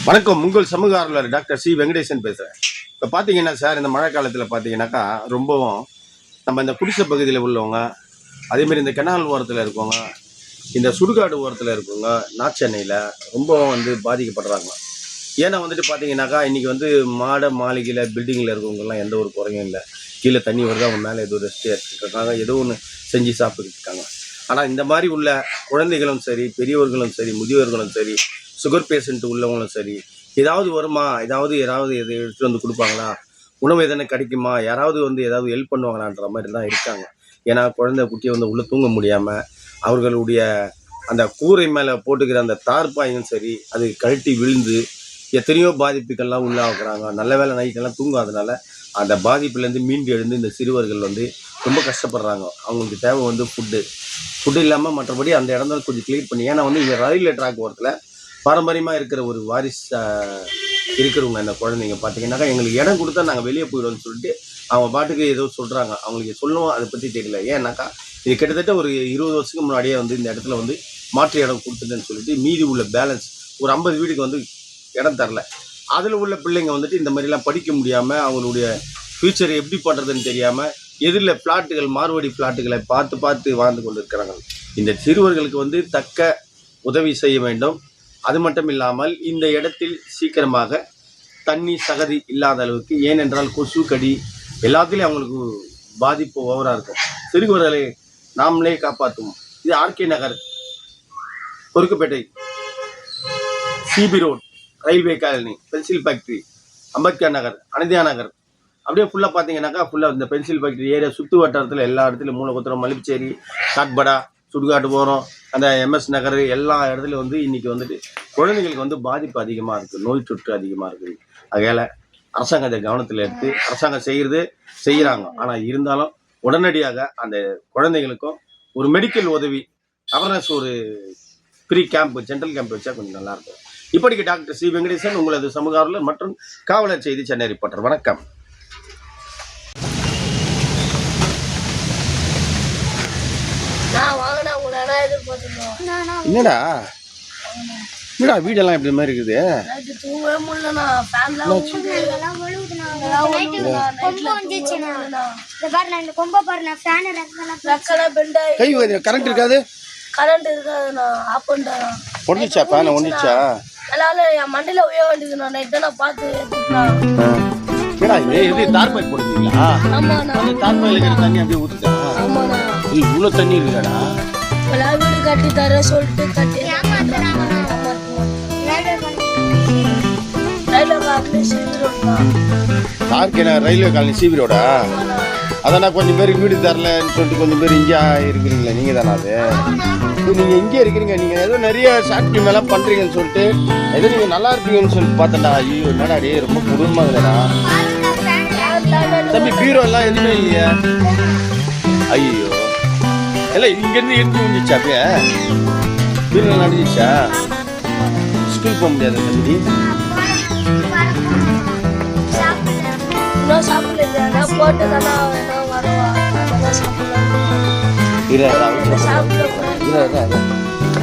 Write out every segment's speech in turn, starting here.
வணக்கம். உங்கள் சமூக ஆர்வலர் டாக்டர் சி வெங்கடேசன் பேசுகிறேன். இப்போ பார்த்தீங்கன்னா சார், இந்த மழை காலத்தில் பார்த்தீங்கன்னாக்கா ரொம்பவும் நம்ம இந்த குடிசை பகுதியில் உள்ளவங்க, அதேமாரி இந்த கெனால் ஓரத்தில் இருக்கவங்க, இந்த சுடுகாடு ஓரத்தில் இருக்கவங்க, நாச்சென்னையில் ரொம்பவும் பாதிக்கப்படுறாங்க. ஏன்னா பார்த்தீங்கன்னாக்கா இன்றைக்கி மாளிகையில் பில்டிங்கில் இருக்கவங்கலாம் எந்த ஒரு குறையும் இல்லை. கீழே தண்ணி வருது, அவங்க மேலே ஏதோ ரெஸ்ட் எடுத்துட்டு இருக்காங்க, ஏதோ ஒன்று செஞ்சு சாப்பிட்டுட்டு இருக்காங்க. ஆனால் இந்த மாதிரி உள்ள குழந்தைகளும் சரி, பெரியவர்களும் சரி, முதியோர்களும் சரி, சுகர் பேஷண்ட் உள்ளவங்களும் சரி, ஏதாவது வருமா, ஏதாவது எதை எடுத்துகிட்டு கொடுப்பாங்களா, உணவு எதனா கிடைக்குமா, யாராவது ஏதாவது ஹெல்ப் பண்ணுவாங்களான்ற மாதிரி தான் இருக்காங்க. ஏன்னா குழந்தை குட்டியை உள்ளே தூங்க முடியாமல் அவர்களுடைய அந்த கூரை மேலே போட்டுக்கிற அந்த தார்பாயும் சரி, அது கழட்டி விழுந்து எத்தனையோ பாதிப்புக்கெல்லாம் உள்ளாக்குறாங்க. நல்ல வேலை நைட்டெல்லாம் தூங்காதனால அந்த பாதிப்புலேருந்து மீண்டு எழுந்து இந்த சிறுவர்கள் ரொம்ப கஷ்டப்படுறாங்க. அவங்களுக்கு தேவை ஃபுட்டு இல்லாமல் மற்றபடி அந்த இடம் தான் கொஞ்சம் கிளியர் பண்ணி. ஏன்னா இங்கே ரயில்வே ட்ராக் ஓரத்தில் பாரம்பரியமாக இருக்கிற ஒரு வாரிசு இருக்கிறவங்க இந்த குழந்தைங்க பார்த்தீங்கன்னாக்கா எங்களுக்கு இடம் கொடுத்தா நாங்கள் வெளியே போயிடுவோம்னு சொல்லிட்டு அவங்க பாட்டுக்கு ஏதோ சொல்கிறாங்க. அவங்களுக்கு சொல்லுவோம், அதை பற்றி தெரியல. ஏன்னாக்கா இது கிட்டத்தட்ட ஒரு 20 வருஷத்துக்கு முன்னாடியே இந்த இடத்துல மாற்று இடம் கொடுத்துட்டேன்னு சொல்லிட்டு மீதி உள்ள பேலன்ஸ் ஒரு 50 வீடுக்கு இடம் தரல. அதில் உள்ள பிள்ளைங்க இந்த மாதிரிலாம் படிக்க முடியாமல் அவங்களுடைய ஃப்யூச்சரை எப்படி பண்ணுறதுன்னு தெரியாமல் எதிரில் ஃப்ளாட்டுகள், மார்வடி ஃப்ளாட்டுகளை பார்த்து வாழ்ந்து கொண்டு இருக்கிறாங்க. இந்த சிறுவர்களுக்கு தக்க உதவி செய்ய வேண்டும். அது மட்டும் இல்லாமல் இந்த இடத்தில் சீக்கிரமாக தண்ணி சகதி இல்லாத அளவுக்கு, ஏனென்றால் கொசு கடி எல்லாத்துலேயும் அவங்களுக்கு பாதிப்பு ஓவராக இருக்கும். சிறுவர்களை நாமளே காப்பாற்றுவோம். இது RK Nagar, Porukkupettai, CP road, railway colony, pencil factory, Ambedkar Nagar, Ananthiya Nagar, அப்படியே ஃபுல்லாக பார்த்தீங்கன்னாக்கா ஃபுல்லாக இந்த பென்சில் ஃபேக்ட்ரி ஏரியா சுற்று வட்டாரத்தில் எல்லா இடத்துலையும் மூலக்குத்திரம், மலிப்புச்சேரி, காட்படா, சுடுகாட்டு போகிறோம், அந்த எம்எஸ் நகர் எல்லா இடத்துலையும் இன்றைக்கி குழந்தைங்களுக்கு பாதிப்பு அதிகமாக இருக்குது, நோய் தொற்று அதிகமாக இருக்குது. அதனால் அரசாங்கம் அதை கவனத்தில் எடுத்து அரசாங்கம் செய்கிறாங்க. ஆனால் இருந்தாலும் உடனடியாக அந்த குழந்தைங்களுக்கும் ஒரு மெடிக்கல் உதவி அவேர்னஸ், ஒரு ஃப்ரீ கேம்ப், ஜென்ரல் கேம்ப் வச்சா கொஞ்சம் நல்லாயிருக்கும். இப்படிக்கு டாக்டர் சி வெங்கடேசன், உங்களது சமூக ஆர்வலர் மற்றும் காவலர் செய்தி, சென்னை ரிப்போர்ட்டர். வணக்கம். என்னடா வீடெல்லாம் இப்படி மாதிரி இருக்குது? கை கரண்ட் இருக்காது, ஒன்றிச்சா ஃபேன் ஒன்றிச்சா? மண்டையில உய வேண்டியது நான் இதை பார்த்து தார்பாய் போடுவீங்களா? தார்பாயில தண்ணி அப்படியே ஊத்துட்டா? இவ்வளோ தண்ணி இருக்காடா? வீடு கட்டி தர சொல்லிட்டு கட்டி ரயில்வே காலனி சிபி ரோடா? அதான் கொஞ்சம் பேருக்கு வீடு தரலன்னு சொல்லிட்டு கொஞ்சம் பேர் இங்கே இருக்கிறீங்களா? நீங்கள் தானே அது? நீங்கள் இங்கே இருக்கிறீங்க, நீங்கள் ஏதோ நிறைய ஷார்ட் ஃபிலிம் எல்லாம் பண்ணுறீங்கன்னு சொல்லிட்டு ஏதோ நீங்கள் நல்லா இருப்பீங்கன்னு சொல்லிட்டு பார்த்தேன்டா. ஐயோ என்னடா டே, ரொம்ப குடும்பமாக இல்லைடா தம்பி. பீரோ எல்லாம் எதுவுமே இல்லையா? ஐயோ எல்லாம் இங்கேருந்து எடுத்து முடிஞ்சிச்சா? அப்படியே பீரோ நடந்துச்சா? ஸ்கூல் போக முடியாது தம்பி?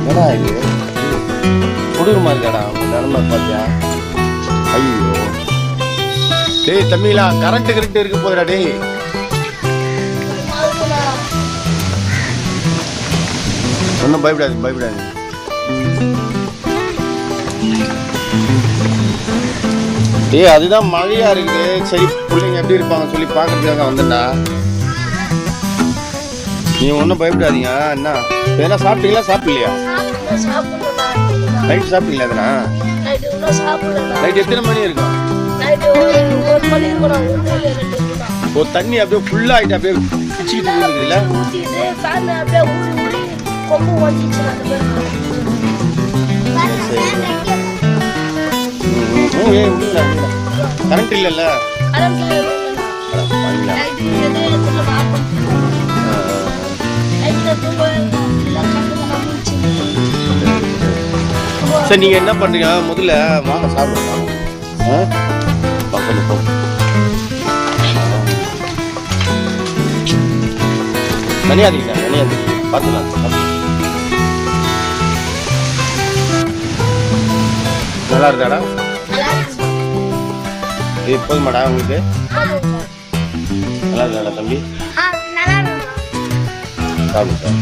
என்னடா இது கொடூரமா இருக்காடா நிலமை பார்த்தியா? ஐயோ டேய் தம்பிங்களா, கரண்ட் இருக்க போதுடா டேய். ஒன்றும் பயப்படாது. டேய் அதுதான் மழையா இருக்குது. சரி பிள்ளைங்க எப்படி இருப்பாங்க சொல்லி பார்க்கறதுக்காக வந்துட்டா. நீ ஒன்றும் பயப்படாதீங்க. என்ன எதனா சாப்பிட்டீங்களா? சாப்பிடலையா? நைட்டு சாப்பிட்டீங்களா? எதனா நைட் எத்தனை மணி இருக்கும்? ஒரு தண்ணி அப்படியே ஃபுல்லாக ஆகிட்டு அப்படியே பிச்சுக்கிட்டு இருக்குதுல்ல? கரண்ட் இல்லைல்ல? சரி நீங்கள் என்ன பண்ணுறீங்க, முதல்ல வாங்க சாப்பிடுங்க. பக்கம் நனியாதீங்க பார்த்துக்கலாம். நல்லா இருக்காடா? இது போதுமாடா உங்களுக்கு? நல்லா இருக்கா தம்பி? நல்லா இருக்கும் சாப்பிடு சார்.